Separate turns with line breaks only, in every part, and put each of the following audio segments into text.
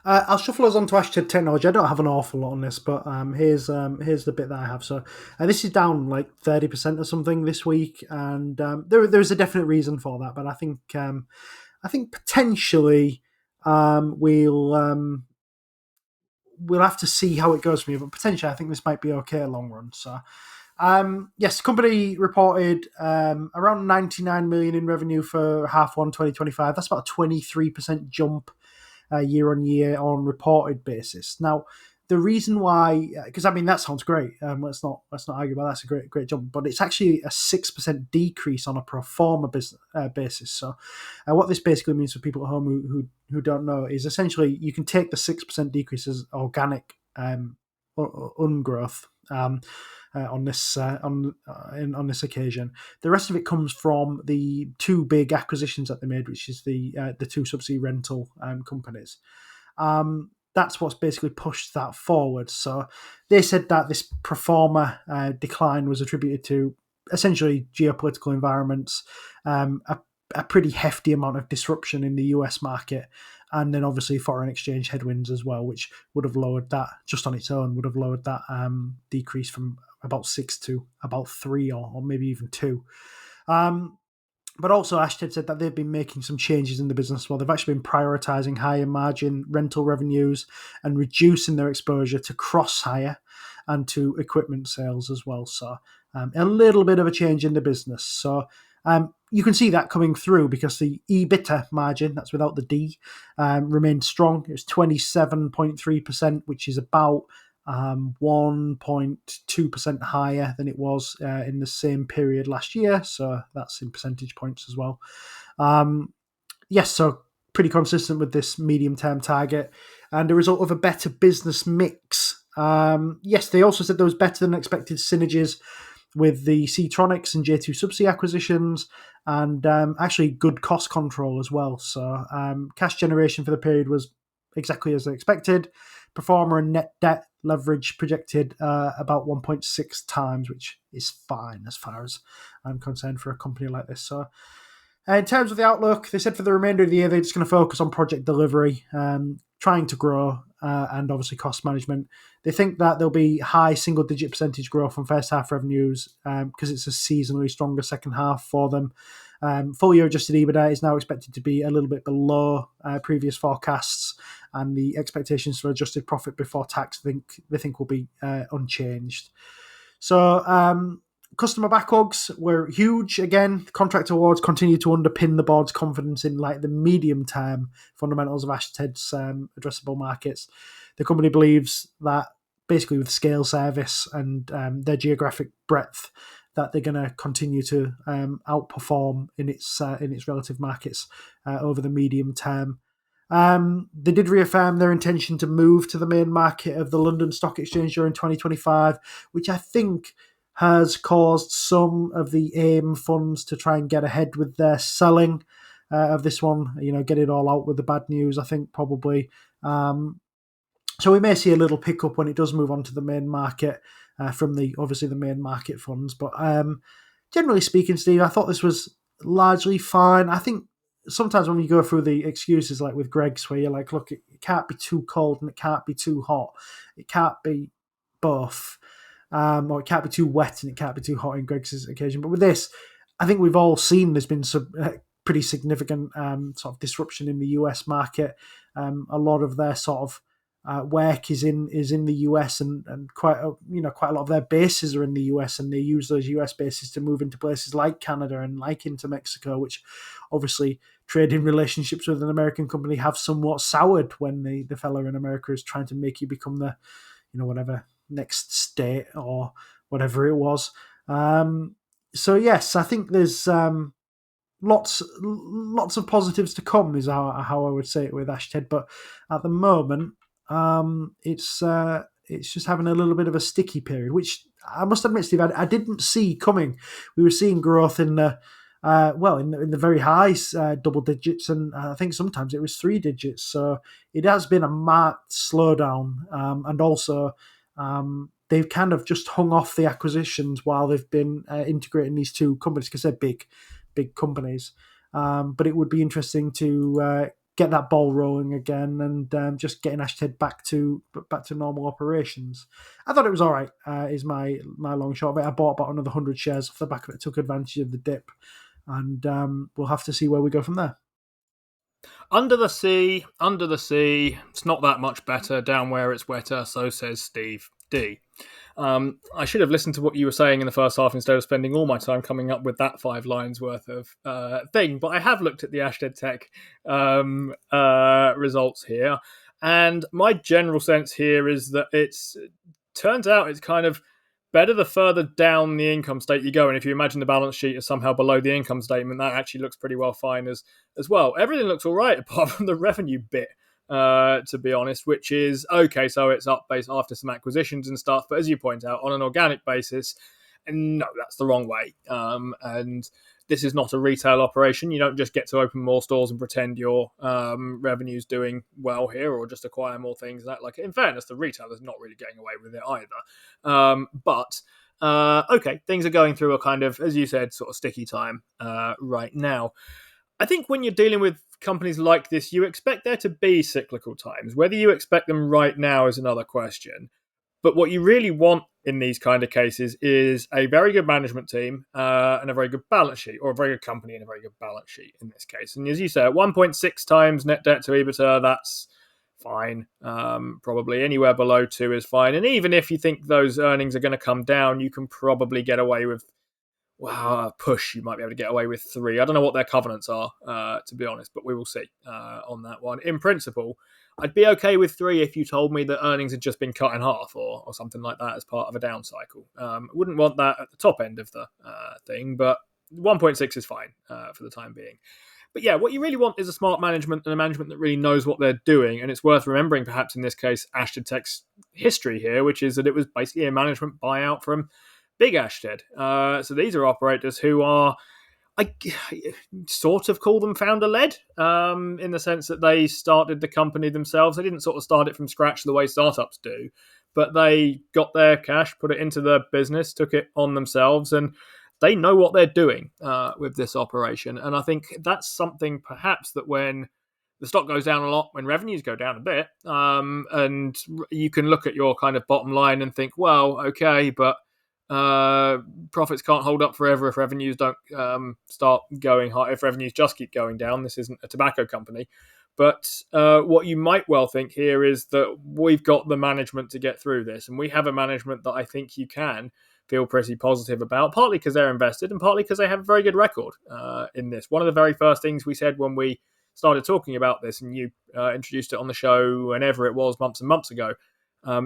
I'll shuffle us onto Ashtead Technology. I don't have an awful lot on this, but here's the bit that I have. So this is down like 30% or something this week, and there's a definite reason for that. But I think potentially we'll have to see how it goes from here. But potentially, I think this might be okay long run. So yes, the company reported around 99 million in revenue for half one 2025. That's about a 23% jump year on year on reported basis. Now, the reason why, because I mean that sounds great. Let's not argue about that. That's a great jump, but it's actually a 6% decrease on a pro forma basis. So, what this basically means for people at home who don't know is essentially you can take the 6% decrease as organic ungrowth. On this occasion. The rest of it comes from the two big acquisitions that they made, which is the two subsea rental companies. That's what's basically pushed that forward. So they said that this pro forma decline was attributed to essentially geopolitical environments, a pretty hefty amount of disruption in the US market, and then obviously foreign exchange headwinds as well, which would have lowered that just on its own, would have lowered that decrease from about 6 to about 3 or maybe even 2. But also, Ashtead said that they've been making some changes in the business. Well, they've actually been prioritizing higher margin rental revenues and reducing their exposure to cross hire and to equipment sales as well. So, a little bit of a change in the business. So, you can see that coming through because the EBITDA margin, that's without the D, remained strong. It was 27.3%, which is about 1.2% higher than it was in the same period last year. So that's in percentage points as well. Yes, so pretty consistent with this medium-term target and a result of a better business mix. Yes, they also said there was better than expected synergies with the Seatronics and J2 Subsea acquisitions and actually good cost control as well. So cash generation for the period was exactly as they expected. Pro forma and net debt leverage projected about 1.6 times, which is fine as far as I'm concerned for a company like this. So in terms of the outlook, they said for the remainder of the year, they're just going to focus on project delivery, trying to grow, and obviously cost management. They think that there'll be high single-digit percentage growth on first half revenues because it's a seasonally stronger second half for them. Full year adjusted EBITDA is now expected to be a little bit below previous forecasts, and the expectations for adjusted profit before tax they think will be unchanged. So customer backlogs were huge. Again, contract awards continue to underpin the board's confidence in like the medium-term fundamentals of Ashtead's addressable markets. The company believes that basically with scale service and their geographic breadth, that they're going to continue to outperform in its relative markets over the medium term. They did reaffirm their intention to move to the main market of the London Stock Exchange during 2025, which I think has caused some of the AIM funds to try and get ahead with their selling of this one, get it all out with the bad news, I think probably. So we may see a little pickup when it does move on to the main market from obviously the main market funds. But generally speaking, Steve, I thought this was largely fine. I think sometimes when you go through the excuses like with Greg's where you're like, look, it can't be too cold and it can't be too hot. It can't be both. Or it can't be too wet and it can't be too hot in Greg's occasion. But with this, I think we've all seen there's been some pretty significant sort of disruption in the US market. A lot of their sort of work is in the US, and quite a lot of their bases are in the US, and they use those US bases to move into places like Canada and like into Mexico, which obviously trading relationships with an American company have somewhat soured when the fella in America is trying to make you become the whatever next state or whatever it was. So yes, I think there's lots of positives to come is how I would say it with Ashtead, but at the moment it's just having a little bit of a sticky period, which I must admit, Steve, I didn't see coming. We were seeing growth in the in the very high double digits, and I think sometimes it was 3 digits. So it has been a marked slowdown, and also they've kind of just hung off the acquisitions while they've been integrating these two companies because they're big companies. But it would be interesting to get that ball rolling again, and just getting Ashtead back to normal operations. I thought it was all right. Is my long shot of it. I bought about another 100 shares off the back of it. Took advantage of the dip, and we'll have to see where we go from there.
Under the sea, it's not that much better. Down where it's wetter, so says Steve D. I should have listened to what you were saying in the first half instead of spending all my time coming up with that 5 lines worth of thing. But I have looked at the Ashtead Tech results here, and my general sense here is that turns out it's kind of better the further down the income statement you go. And if you imagine the balance sheet is somehow below the income statement, that actually looks pretty well fine as well. Everything looks all right apart from the revenue bit. To be honest, which is okay. So it's up based after some acquisitions and stuff, but as you point out, on an organic basis, no, that's the wrong way. And this is not a retail operation. You don't just get to open more stores and pretend your revenue's doing well here, or just acquire more things. Like, in fairness, the retailer's not really getting away with it either. But okay, things are going through a kind of, as you said, sort of sticky time right now. I think when you're dealing with companies like this, you expect there to be cyclical times. Whether you expect them right now is another question. But what you really want in these kind of cases is a very good management team and a very good balance sheet, or a very good company and a very good balance sheet in this case. And as you say, at 1.6 times net debt to EBITDA, that's fine. Probably anywhere below 2 is fine. And even if you think those earnings are going to come down, you can probably get away with push, you might be able to get away with 3. I don't know what their covenants are, to be honest, but we will see on that one. In principle, I'd be okay with 3 if you told me that earnings had just been cut in half or something like that as part of a down cycle. Wouldn't want that at the top end of the thing, but 1.6 is fine for the time being. But yeah, what you really want is a smart management and a management that really knows what they're doing. And it's worth remembering, perhaps in this case, Ashtead Tech's history here, which is that it was basically a management buyout from Big Ashtead. So these are operators who are, I sort of call them founder-led, in the sense that they started the company themselves. They didn't sort of start it from scratch the way startups do, but they got their cash, put it into the business, took it on themselves, and they know what they're doing with this operation. And I think that's something perhaps that when the stock goes down a lot, when revenues go down a bit, and you can look at your kind of bottom line and think, well, okay, but profits can't hold up forever if revenues don't start going high. If revenues just keep going down, this isn't a tobacco company. But what you might well think here is that we've got the management to get through this, and we have a management that I think you can feel pretty positive about, partly because they're invested and partly because they have a very good record in this. One of the very first things we said when we started talking about this, and you introduced it on the show whenever it was, months and months ago,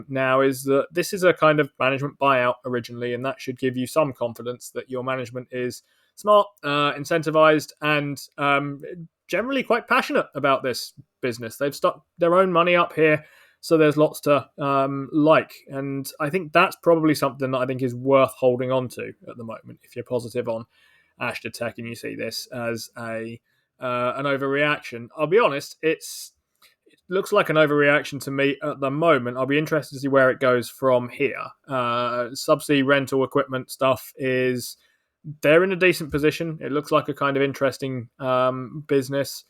now, is that this is a kind of management buyout originally, and that should give you some confidence that your management is smart, incentivized, and generally quite passionate about this business. They've stuck their own money up here, so there's lots to like. And I think that's probably something that I think is worth holding on to at the moment if you're positive on Ashtead Tech and you see this as an overreaction. I'll be honest, it looks like an overreaction to me at the moment. I'll be interested to see where it goes from here. Subsea rental equipment stuff they're in a decent position. It looks like a kind of interesting business.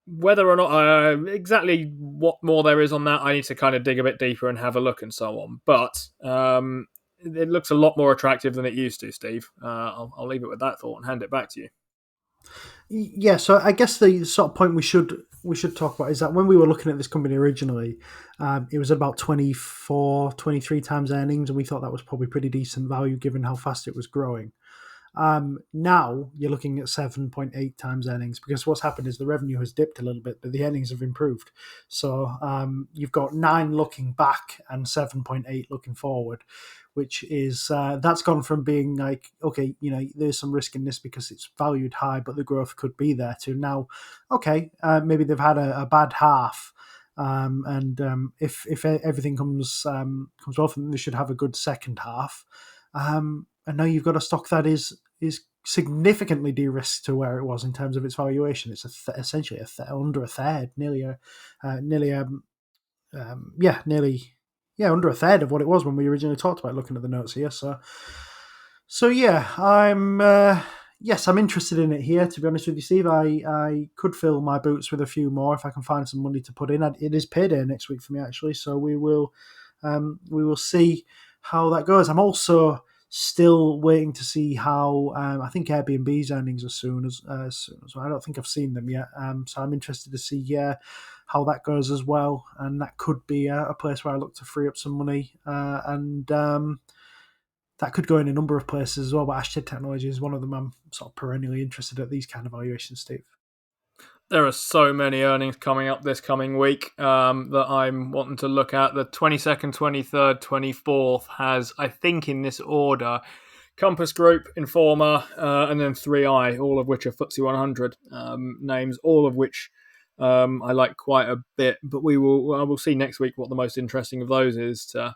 Whether or not exactly what more there is on that, I need to kind of dig a bit deeper and have a look and so on. But it looks a lot more attractive than it used to, Steve. I'll leave it with that thought and hand it back to you.
Yeah, so I guess the sort of point we should talk about is that when we were looking at this company originally, it was about 24, 23 times earnings, and we thought that was probably pretty decent value given how fast it was growing. Now you're looking at 7.8 times earnings, because what's happened is the revenue has dipped a little bit, but the earnings have improved. So you've got 9 looking back and 7.8 looking forward, which is that's gone from being like, okay, there's some risk in this because it's valued high, but the growth could be there, to now, okay, maybe they've had a bad half. And if everything comes well from them, they should have a good second half. And now you've got a stock that is significantly de-risked to where it was in terms of its valuation. It's essentially under a third, nearly under a third of what it was when we originally talked about, looking at the notes here. So yeah, I'm Yes, I'm interested in it here. To be honest with you, Steve, I could fill my boots with a few more if I can find some money to put in. It is payday next week for me actually, so we will see how that goes. I'm also still waiting to see how I think Airbnb's earnings as soon as well. I don't think I've seen them yet, so I'm interested to see how that goes as well. And that could be a place where I look to free up some money and. That could go in a number of places as well, but Ashtead Technology is one of them. I'm sort of perennially interested at these kind of valuations, Steve.
There are so many earnings coming up this coming week that I'm wanting to look at. The 22nd, 23rd, 24th has, I think, in this order, Compass Group, Informa, and then 3i, all of which are FTSE 100 names, all of which I like quite a bit. But I will see next week what the most interesting of those is to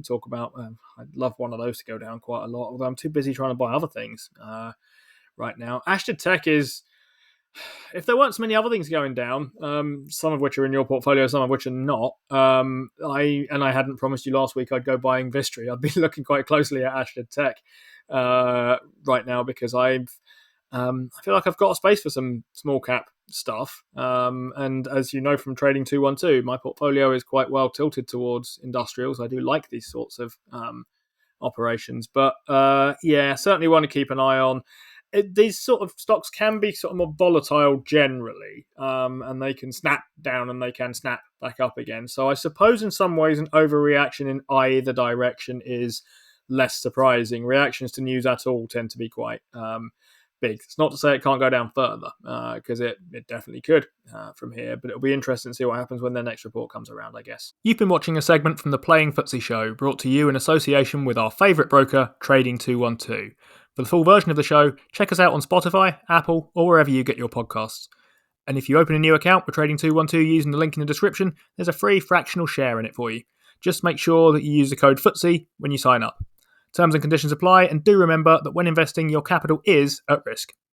talk about. I'd love one of those to go down quite a lot, although I'm too busy trying to buy other things right now. Ashtead Tech is, if there weren't so many other things going down, some of which are in your portfolio, some of which are not, I hadn't promised you last week I'd go buying Vistry. I'd be looking quite closely at Ashtead Tech right now because I feel like I've got a space for some small cap stuff. And as you know from Trading 212, my portfolio is quite well tilted towards industrials. I do like these sorts of operations, but certainly want to keep an eye on. These sort of stocks can be sort of more volatile generally, and they can snap down and they can snap back up again. So I suppose in some ways an overreaction in either direction is less surprising. Reactions to news at all tend to be quite big. It's not to say it can't go down further, because it definitely could from here, but it'll be interesting to see what happens when their next report comes around, I guess. You've been watching a segment from the Playing FTSE show, brought to you in association with our favourite broker, Trading 212. For the full version of the show, check us out on Spotify, Apple, or wherever you get your podcasts. And if you open a new account with Trading 212 using the link in the description, there's a free fractional share in it for you. Just make sure that you use the code FTSE when you sign up. Terms and conditions apply, and do remember that when investing, your capital is at risk.